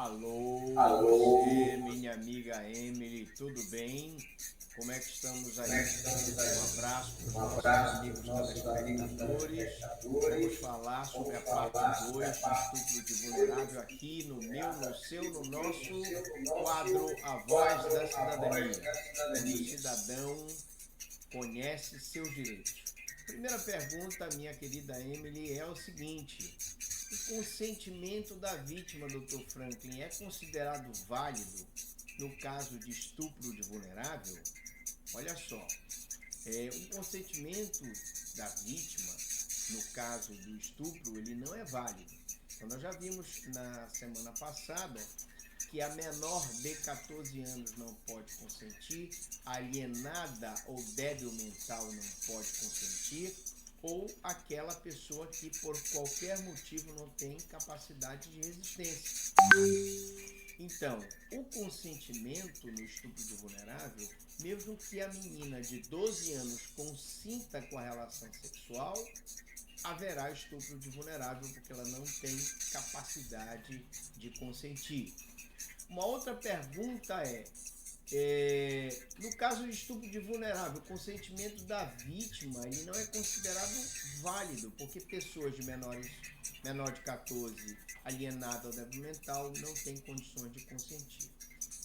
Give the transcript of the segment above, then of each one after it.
Alô, Alô, você, minha amiga Emily, tudo bem? Como é que estamos como é aí? que estamos Um aí? abraço para os Um nossos abraço para os amigos nossos amigos telespectadores. Vamos telespectadores. falar sobre Vamos a parte falar sobre a 2 de parte estupro de 2 vulnerável aqui no meu, vulnerável no aqui seu, no no meu, no nosso seu, no nosso quadro A Voz quadro da A Voz Cidadania, da onde o Cidadania. cidadão conhece seus direitos. Primeira pergunta, minha querida Emily, é o seguinte: o consentimento da vítima, Dr. Franklin, é considerado válido no caso de estupro de vulnerável? Olha só, o consentimento da vítima, no caso do estupro, ele não é válido. Então, nós já vimos na semana passada que a menor de 14 anos não pode consentir, alienada ou débil mental não pode consentir, ou aquela pessoa que por qualquer motivo não tem capacidade de resistência. Então, o consentimento no estupro de vulnerável, mesmo que a menina de 12 anos consinta com a relação sexual, haverá estupro de vulnerável porque ela não tem capacidade de consentir. Uma outra pergunta no caso de estupro de vulnerável, o consentimento da vítima ele não é considerado válido, porque pessoas menor de 14, alienada ou débil mental, não têm condições de consentir.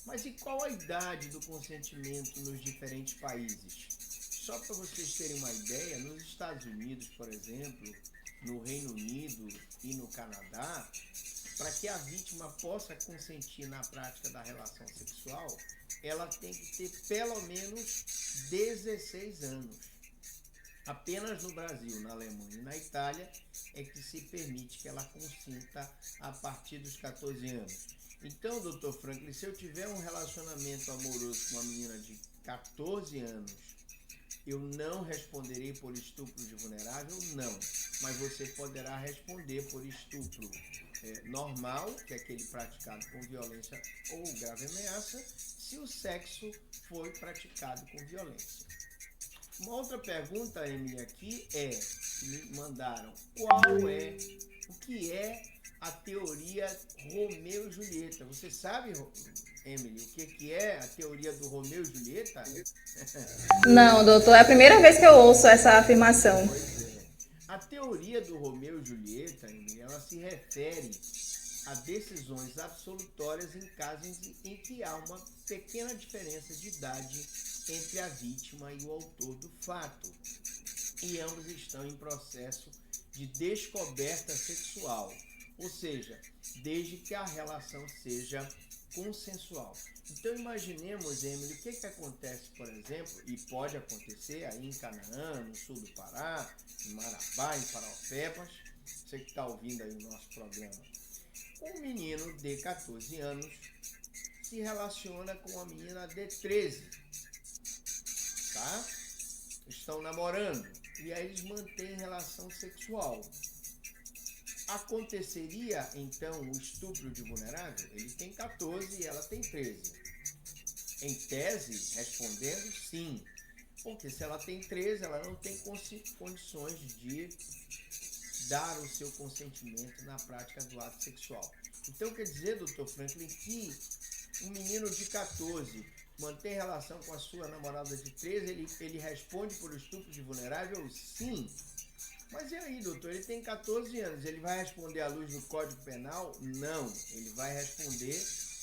Mas e qual a idade do consentimento nos diferentes países? Só para vocês terem uma ideia, nos Estados Unidos, por exemplo, no Reino Unido e no Canadá, para que a vítima possa consentir na prática da relação sexual, ela tem que ter pelo menos 16 anos. Apenas no Brasil, na Alemanha e na Itália é que se permite que ela consinta a partir dos 14 anos. Então, Dr. Franklin, se eu tiver um relacionamento amoroso com uma menina de 14 anos, eu não responderei por estupro de vulnerável? Não. Mas você poderá responder por estupro normal, que é aquele praticado com violência ou grave ameaça, se o sexo foi praticado com violência. Uma outra pergunta, Emily, aqui que me mandaram, o que é a teoria Romeu e Julieta? Você sabe, Emily, o que é a teoria do Romeu e Julieta? Não, doutor, é a primeira vez que eu ouço essa afirmação. Pois é. A teoria do Romeu e Julieta, Emily, ela se refere a decisões absolutórias em casos em que há uma pequena diferença de idade entre a vítima e o autor do fato, e ambos estão em processo de descoberta sexual, ou seja, desde que a relação seja consensual. Então imaginemos, Emily, o que acontece, por exemplo, e pode acontecer aí em Canaã, no sul do Pará, em Marabá, em Paraupebas, você que está ouvindo aí o nosso programa. Um menino de 14 anos se relaciona com uma menina de 13, tá? Estão namorando e aí eles mantêm relação sexual. Aconteceria então o estupro de vulnerável? Ele tem 14 e ela tem 13. Em tese, respondendo sim, porque se ela tem 13, ela não tem condições de dar o seu consentimento na prática do ato sexual. Então quer dizer, Dr. Franklin, que um menino de 14 mantém relação com a sua namorada de 13, ele responde por estupro de vulnerável? Sim. Mas e aí, doutor? Ele tem 14 anos, ele vai responder à luz do Código Penal? Não. Ele vai responder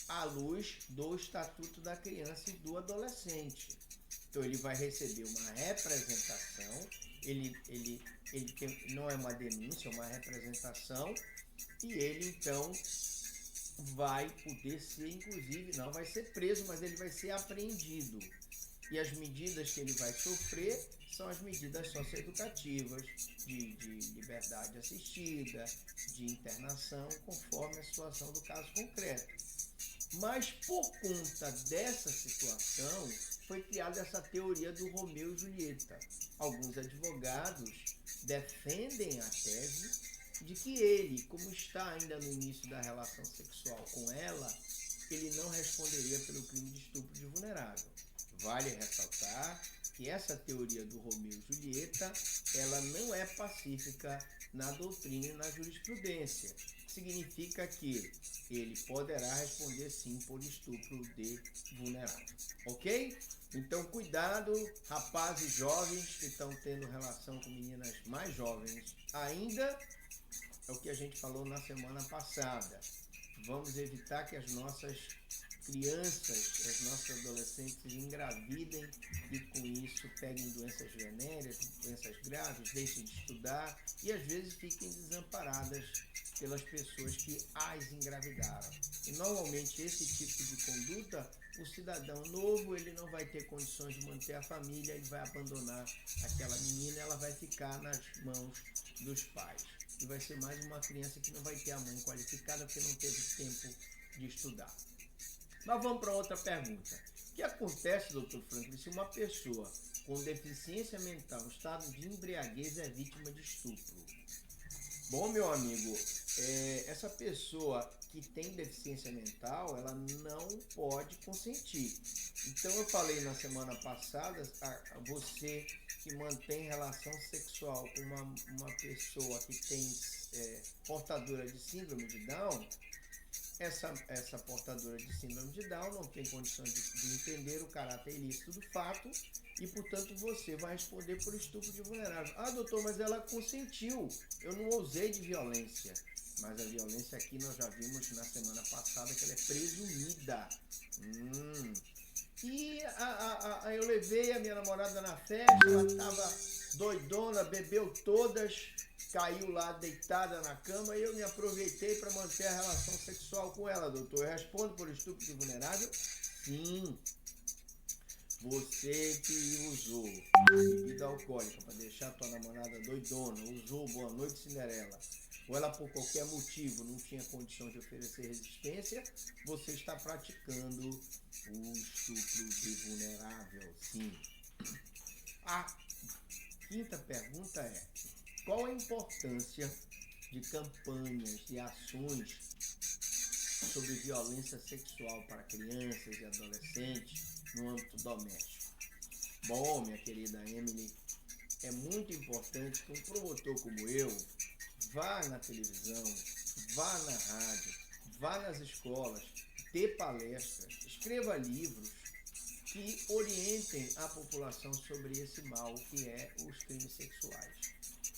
à luz do Estatuto da Criança e do Adolescente. Então ele vai receber uma representação, não é uma denúncia, é uma representação, e ele então vai poder ser, inclusive, não vai ser preso, mas ele vai ser apreendido. E as medidas que ele vai sofrer são as medidas socioeducativas, de liberdade assistida, de internação, conforme a situação do caso concreto. Mas por conta dessa situação, foi criada essa teoria do Romeu e Julieta. Alguns advogados defendem a tese de que ele, como está ainda no início da relação sexual com ela, ele não responderia pelo crime de estupro de vulnerável. Vale ressaltar que essa teoria do Romeu e Julieta, ela não é pacífica na doutrina e na jurisprudência. significa que ele poderá responder sim por estupro de vulnerável, ok? Então cuidado, rapazes jovens que estão tendo relação com meninas mais jovens ainda, é o que a gente falou na semana passada. Vamos evitar que as nossas crianças, as nossas adolescentes engravidem e com isso peguem doenças venéreas, doenças graves, deixem de estudar e às vezes fiquem desamparadas pelas pessoas que as engravidaram. E normalmente esse tipo de conduta, o cidadão novo, ele não vai ter condições de manter a família, ele vai abandonar aquela menina, ela vai ficar nas mãos dos pais. E vai ser mais uma criança que não vai ter a mãe qualificada porque não teve tempo de estudar. Mas vamos para outra pergunta. O que acontece, doutor Franklin, se uma pessoa com deficiência mental, estado de embriaguez, é vítima de estupro? Bom, meu amigo, essa pessoa que tem deficiência mental, ela não pode consentir. Então eu falei na semana passada, a você que mantém relação sexual com uma pessoa que tem portadora de síndrome de Down, essa portadora de síndrome de Down não tem condições de entender o caráter ilícito do fato e, portanto, você vai responder por estupro de vulnerável. Ah, doutor, mas ela consentiu. Eu não usei de violência. Mas a violência aqui nós já vimos na semana passada que ela é presumida. E eu levei a minha namorada na festa, ela estava doidona, bebeu todas, caiu lá deitada na cama e eu me aproveitei para manter a relação sexual com ela, doutor. Eu respondo por estupro de vulnerável? Sim. Você que usou bebida alcoólica para deixar tua namorada doidona, usou Boa Noite Cinderela, ou ela por qualquer motivo não tinha condição de oferecer resistência, você está praticando o estupro de vulnerável, sim. A quinta pergunta é: qual a importância de campanhas e ações sobre violência sexual para crianças e adolescentes no âmbito doméstico? Bom, minha querida Emily, é muito importante que um promotor como eu vá na televisão, vá na rádio, vá nas escolas, dê palestras, escreva livros que orientem a população sobre esse mal que é os crimes sexuais.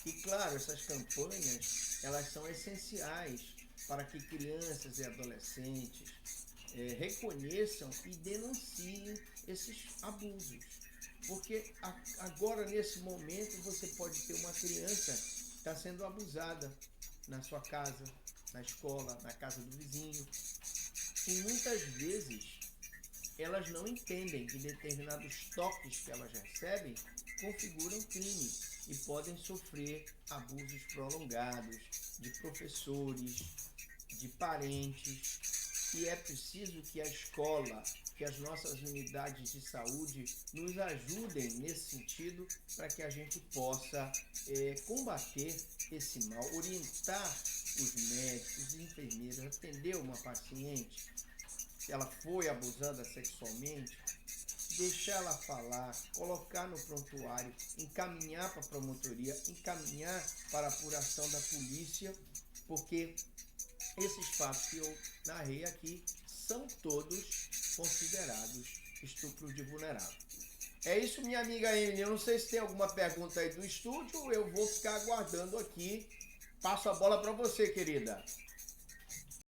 E claro, essas campanhas, elas são essenciais para que crianças e adolescentes reconheçam e denunciem esses abusos. Porque agora, nesse momento, você pode ter uma criança que está sendo abusada na sua casa, na escola, na casa do vizinho. E muitas vezes elas não entendem que determinados toques que elas recebem configuram crime e podem sofrer abusos prolongados de professores, de parentes. E é preciso que a escola, que as nossas unidades de saúde nos ajudem nesse sentido para que a gente possa combater esse mal, orientar os médicos e enfermeiros, atender uma paciente, se ela foi abusada sexualmente, deixar ela falar, colocar no prontuário, encaminhar para a promotoria, encaminhar para a apuração da polícia, porque esses fatos que eu narrei aqui são todos considerados estupros de vulnerável. É isso, minha amiga Emily. Eu não sei se tem alguma pergunta aí do estúdio, eu vou ficar aguardando aqui. Passo a bola para você, querida.